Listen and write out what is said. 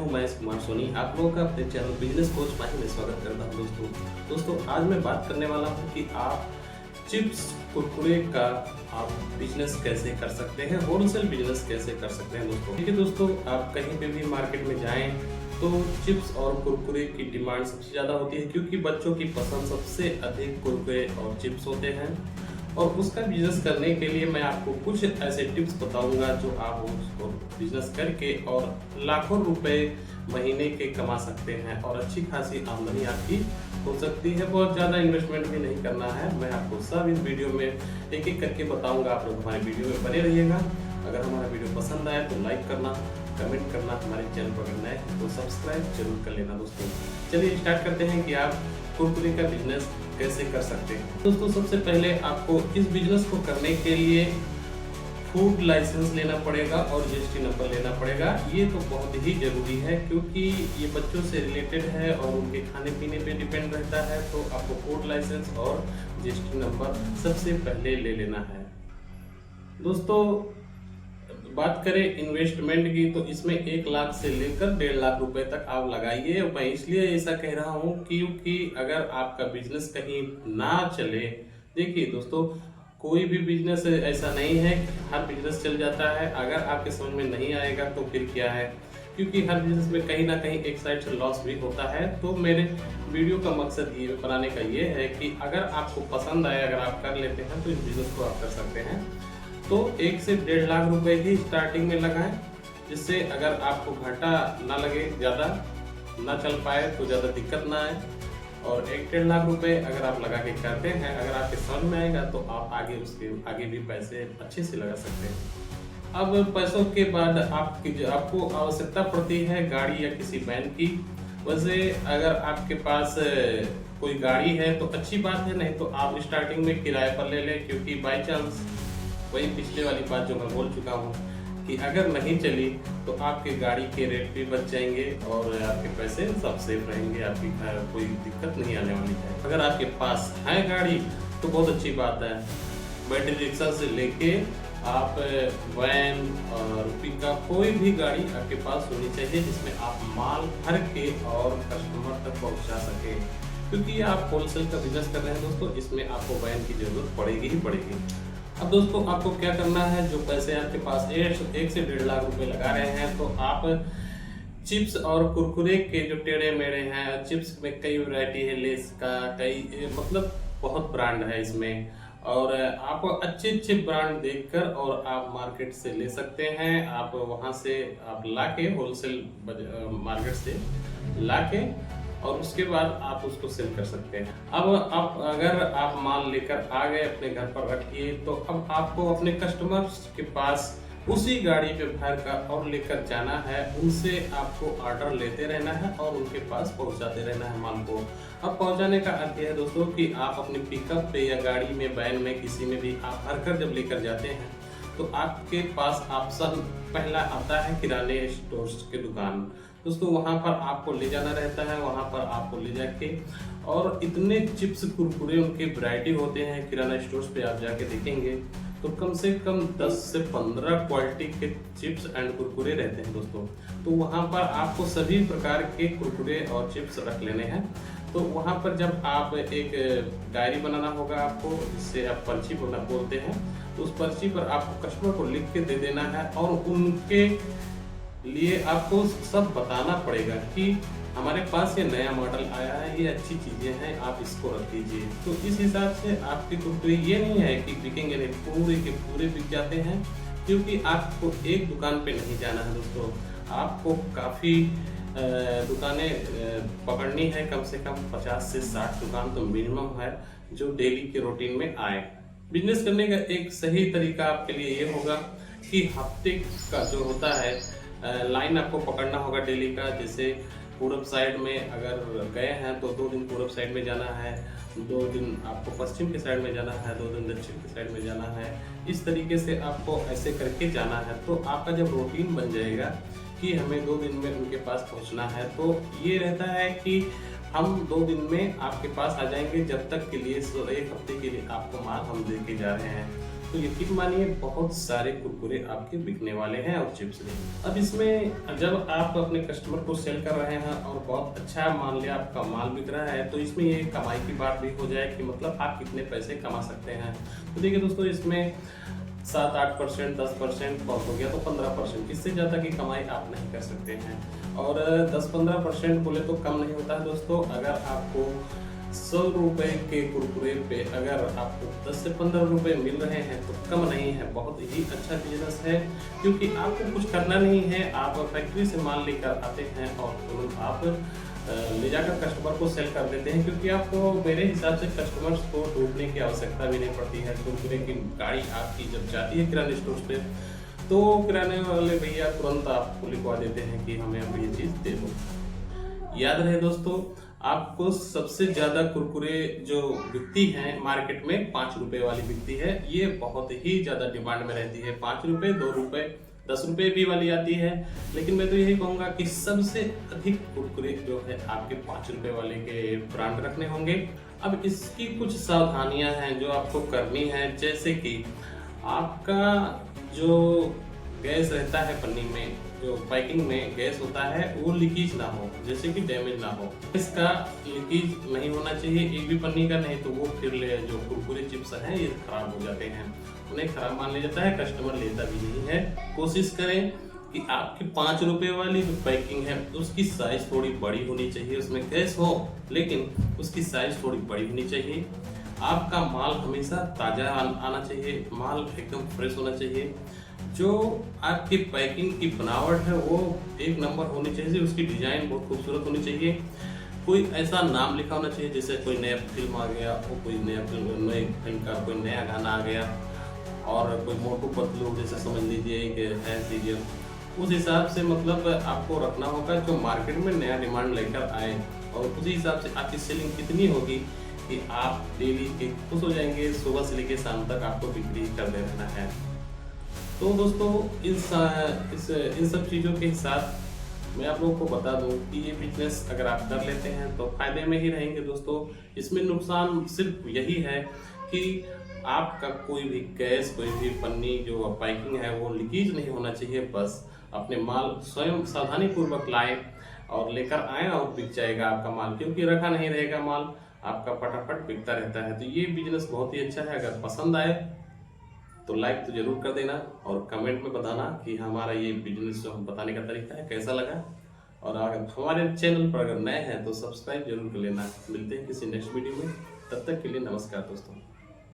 हूं महेश कुमार सोनी। आप लोगों का अपने चैनल बिजनेस कोच माही में स्वागत करता हूं। दोस्तों आज मैं बात करने वाला हूं कि आप चिप्स कुरकुरे का आप बिजनेस कैसे कर सकते हैं, होलसेल बिजनेस कैसे कर सकते हैं। देखिए दोस्तों, आप कहीं पे भी मार्केट में जाएं तो चिप्स और कुरकुरे की डिमांड सबसे ज़्यादा होती है, क्योंकि बच्चों की पसंद सबसे अधिक कुरकुरे और चिप्स होते हैं। और उसका बिजनेस करने के लिए मैं आपको कुछ ऐसे टिप्स बताऊंगा जो आप उसको बिजनेस करके और लाखों रुपए महीने के कमा सकते हैं और अच्छी खासी आमदनी आपकी हो सकती है। बहुत ज़्यादा इन्वेस्टमेंट भी नहीं करना है। मैं आपको सब इस वीडियो में एक एक करके बताऊंगा। आप लोग हमारे वीडियो में बने रहिएगा। अगर हमारा वीडियो पसंद आए तो लाइक करना, कमेंट करना, हमारे चैनल पर अगर नए हैं तो सब्सक्राइब जरूर कर लेना। दोस्तों चलिए स्टार्ट करते हैं कि आप कुरकुरे का बिजनेस कैसे कर सकते हैं। दोस्तों सबसे पहले आपको इस बिजनेस को करने के लिए फूड लाइसेंस लेना पड़ेगा और जीएसटी नंबर लेना पड़ेगा। ये तो बहुत ही जरूरी है, क्योंकि ये बच्चों से रिलेटेड है और उनके खाने पीने पे डिपेंड रहता है। तो आपको फूड लाइसेंस और जीएसटी नंबर सबसे पहले ले लेना है। दोस्तों बात करें इन्वेस्टमेंट की, तो इसमें 1 लाख से लेकर 1.5 लाख रुपए तक आप लगाइए। मैं इसलिए ऐसा कह रहा हूँ क्योंकि अगर आपका बिजनेस कहीं ना चले, देखिए दोस्तों कोई भी बिजनेस ऐसा नहीं है कि हर बिजनेस चल जाता है। अगर आपके समझ में नहीं आएगा तो फिर क्या है, क्योंकि हर बिजनेस में कहीं ना कहीं एक साइड से लॉस भी होता है। तो मेरे वीडियो का मकसद ये बनाने का ये है कि अगर आपको पसंद आए, अगर आप कर लेते हैं तो इस बिजनेस को आप कर सकते हैं। तो 1 से 1.5 लाख रुपए ही स्टार्टिंग में लगाएं, जिससे अगर आपको घाटा ना लगे, ज़्यादा ना चल पाए तो ज़्यादा दिक्कत ना आए। और 1-1.5 लाख रुपए अगर आप लगा के करते हैं, अगर आपके समझ में आएगा तो आप उसके आगे भी पैसे अच्छे से लगा सकते हैं। अब पैसों के बाद आपको आवश्यकता पड़ती है गाड़ी या किसी वैन की। वैसे अगर आपके पास कोई गाड़ी है तो अच्छी बात है, नहीं तो आप स्टार्टिंग में किराए पर ले लें, क्योंकि बाई चांस वही पिछले वाली बात जो मैं बोल चुका हूँ कि अगर नहीं चली तो आपके गाड़ी के रेट भी बच जाएंगे और आपके पैसे सब सेफ रहेंगे। आपकी कोई दिक्कत नहीं आने वाली है। अगर आपके पास है गाड़ी तो बहुत अच्छी बात है। बैटरी रिक्शा से लेके आप वैन और पिकअप, कोई भी गाड़ी आपके पास होनी चाहिए जिसमें आप माल भर के और कस्टमर तक पहुंचा सके, क्योंकि आप होलसेल का बिजनेस कर रहे हैं। दोस्तों इसमें आपको वैन की जरूरत पड़ेगी ही पड़ेगी। अब दोस्तों आपको क्या करना है, जो पैसे आपके पास 1 से 1.5 लाख रुपए लगा रहे हैं, तो आप चिप्स और कुरकुरे के जो टेढ़े मेढ़े हैं, चिप्स में कई वैरायटी है, लेस का कई मतलब बहुत ब्रांड है इसमें, और आप अच्छे अच्छे ब्रांड देखकर और आप मार्केट से ले सकते हैं। आप वहां से आप लाके होलसेल मार्केट से लाके और उसके बाद आप उसको सेल कर सकते हैं। अब आप अगर आप माल लेकर आ गए, अपने घर पर रखिए, तो अब आपको अपने कस्टमर्स के पास उसी गाड़ी पे भर कर और लेकर जाना है। उनसे आपको ऑर्डर लेते रहना है और उनके पास पहुंचाते रहना है माल को। अब पहुंचाने का अर्थ है दोस्तों कि आप अपनी पिकअप पे या गाड़ी में, वैन में, किसी में भी आप भर कर जब लेकर जाते हैं तो आपके पास ऑप्शन पहला आता है किराने स्टोर्स की दुकान। दोस्तों वहां पर आपको ले जाना रहता है, वहां पर आपको ले जाके और इतने चिप्स कुरकुरे उनके वैरायटी होते हैं। किराना स्टोर्स पे आप जाके देखेंगे तो कम से कम 10 से 15 क्वालिटी के चिप्स एंड कुरकुरे रहते हैं दोस्तों। तो वहां पर आपको सभी प्रकार के कुरकुरे और चिप्स रख लेने हैं। तो वहां पर जब आप एक डायरी बनाना होगा आपको, जिससे आप पर्ची बोलते हैं, तो उस पर्ची पर आपको कस्टमर को लिख के दे देना है और उनके लिए आपको सब बताना पड़ेगा कि हमारे पास ये नया मॉडल आया है, ये अच्छी चीजें हैं, आप इसको रख दीजिए। तो इस हिसाब से आपके कुरकुरे ये नहीं है कि बिकेंगे नहीं, पूरे के पूरे बिक जाते हैं, क्योंकि आपको एक दुकान पे नहीं जाना है दोस्तों। आपको काफ़ी दुकानें पकड़नी है, कम से कम 50 से 60 दुकान तो मिनिमम है जो डेली के रूटीन में आए। बिजनेस करने का एक सही तरीका आपके लिए ये होगा कि हफ्ते का जो होता है लाइन आपको पकड़ना होगा डेली का। जैसे पूरब साइड में अगर गए हैं तो 2 दिन पूरब साइड में जाना है, 2 दिन आपको पश्चिम के साइड में जाना है, 2 दिन दक्षिण के साइड में जाना है। इस तरीके से आपको ऐसे करके जाना है। तो आपका जब रूटीन बन जाएगा कि हमें 2 दिन में उनके पास पहुंचना है, तो ये रहता है कि हम 2 दिन में आपके पास आ जाएंगे। जब तक के लिए 1 हफ्ते के लिए आपको माल हम दे के जा रहे हैं। तो यकीन मानिए बहुत सारे कुरकुरे आपके बिकने वाले हैं और चिप्स भी। अब इसमें जब आप अपने कस्टमर को सेल कर रहे हैं और बहुत अच्छा मान लिया आपका माल बिक रहा है, तो इसमें ये कमाई की बात भी हो जाए कि मतलब आप कितने पैसे कमा सकते हैं। तो देखिए दोस्तों, इसमें 7-8%, 10% बहुत हो गया तो 15%, इससे ज़्यादा की कमाई आप नहीं कर सकते हैं। और 10-15% बोले तो कम नहीं होता है दोस्तों। अगर आपको 100 रुपए के कुरकुरे पे अगर आपको 10 से 15 रुपए मिल रहे हैं तो कम नहीं है, बहुत ही अच्छा बिजनेस है। क्योंकि आपको कुछ करना नहीं है, आप फैक्ट्री से माल लेकर आते हैं और तुरंत आप ले जाकर कस्टमर को सेल कर देते हैं। क्योंकि आपको मेरे हिसाब से कस्टमर्स को ढूंढने की आवश्यकता भी नहीं पड़ती है। कुरकुरे की गाड़ी आपकी जब जाती है किराने स्टोर पे, तो किराने वाले भैया तुरंत आपको लिखवा देते हैं कि हमें अब ये चीज़ दे दो। याद रहे दोस्तों, आपको सबसे ज़्यादा कुरकुरे जो बिकती हैं मार्केट में 5 रुपए वाली बिकती है। ये बहुत ही ज़्यादा डिमांड में रहती है। 5 रुपए, 2 रुपए, 10 रुपए भी वाली आती है। लेकिन मैं तो यही कहूँगा कि सबसे अधिक कुरकुरे जो है आपके 5 रुपए वाले के ब्रांड रखने होंगे। अब इसकी कुछ सावधानियां हैं जो आपको करनी है, जैसे कि आपका जो गैस रहता है पन्नी में, जो पैकिंग में गैस होता है वो लीकेज ना हो, जैसे कि डैमेज ना हो। इसका लीकेज नहीं होना चाहिए एक भी पन्नी का, नहीं तो वो फिर जो कुरकुरे चिप्स हैं ये खराब हो जाते हैं, उन्हें खराब मान लिया जाता है, कस्टमर लेता भी नहीं है। कोशिश करें कि आपकी 5 रुपए वाली जो पैकिंग है उसकी साइज थोड़ी बड़ी होनी चाहिए, उसमें गैस हो लेकिन उसकी साइज थोड़ी बड़ी होनी चाहिए। आपका माल हमेशा ताज़ा आना चाहिए, माल एकदम फ्रेश होना चाहिए। जो आपकी पैकिंग की बनावट है वो एक नंबर होनी चाहिए, उसकी डिजाइन बहुत खूबसूरत होनी चाहिए। कोई ऐसा नाम लिखा होना चाहिए, जैसे कोई नया फिल्म आ गया और कोई नई फिल्म का कोई नया गाना आ गया और कोई मोटू पतलू जैसे समझ लीजिए कि है सीरियल, उस हिसाब से मतलब आपको रखना होगा जो मार्केट में नया डिमांड लेकर आए, और उसी हिसाब से आपकी सेलिंग कितनी होगी कि आप डेली के खुश हो जाएंगे। सुबह से लेकर शाम तक आपको बिक्री कर दे रहना है। तो दोस्तों इन सब चीज़ों के साथ मैं आप लोगों को बता दूं कि ये बिजनेस अगर आप कर लेते हैं तो फायदे में ही रहेंगे दोस्तों। इसमें नुकसान सिर्फ यही है कि आपका कोई भी गैस, कोई भी पन्नी जो पैकिंग है वो लीकेज नहीं होना चाहिए। बस अपने माल स्वयं सावधानी पूर्वक लाएं और लेकर आएँ और बिक जाएगा आपका माल, क्योंकि रखा नहीं रहेगा माल, आपका फटाफट बिकता रहता है। तो ये बिजनेस बहुत ही अच्छा है। अगर पसंद आए तो लाइक तो जरूर कर देना और कमेंट में बताना कि हमारा ये बिजनेस जो हम बताने का तरीका है कैसा लगा। और अगर हमारे चैनल पर अगर नए हैं तो सब्सक्राइब जरूर कर लेना। मिलते हैं किसी नेक्स्ट वीडियो में, तब तक के लिए नमस्कार दोस्तों।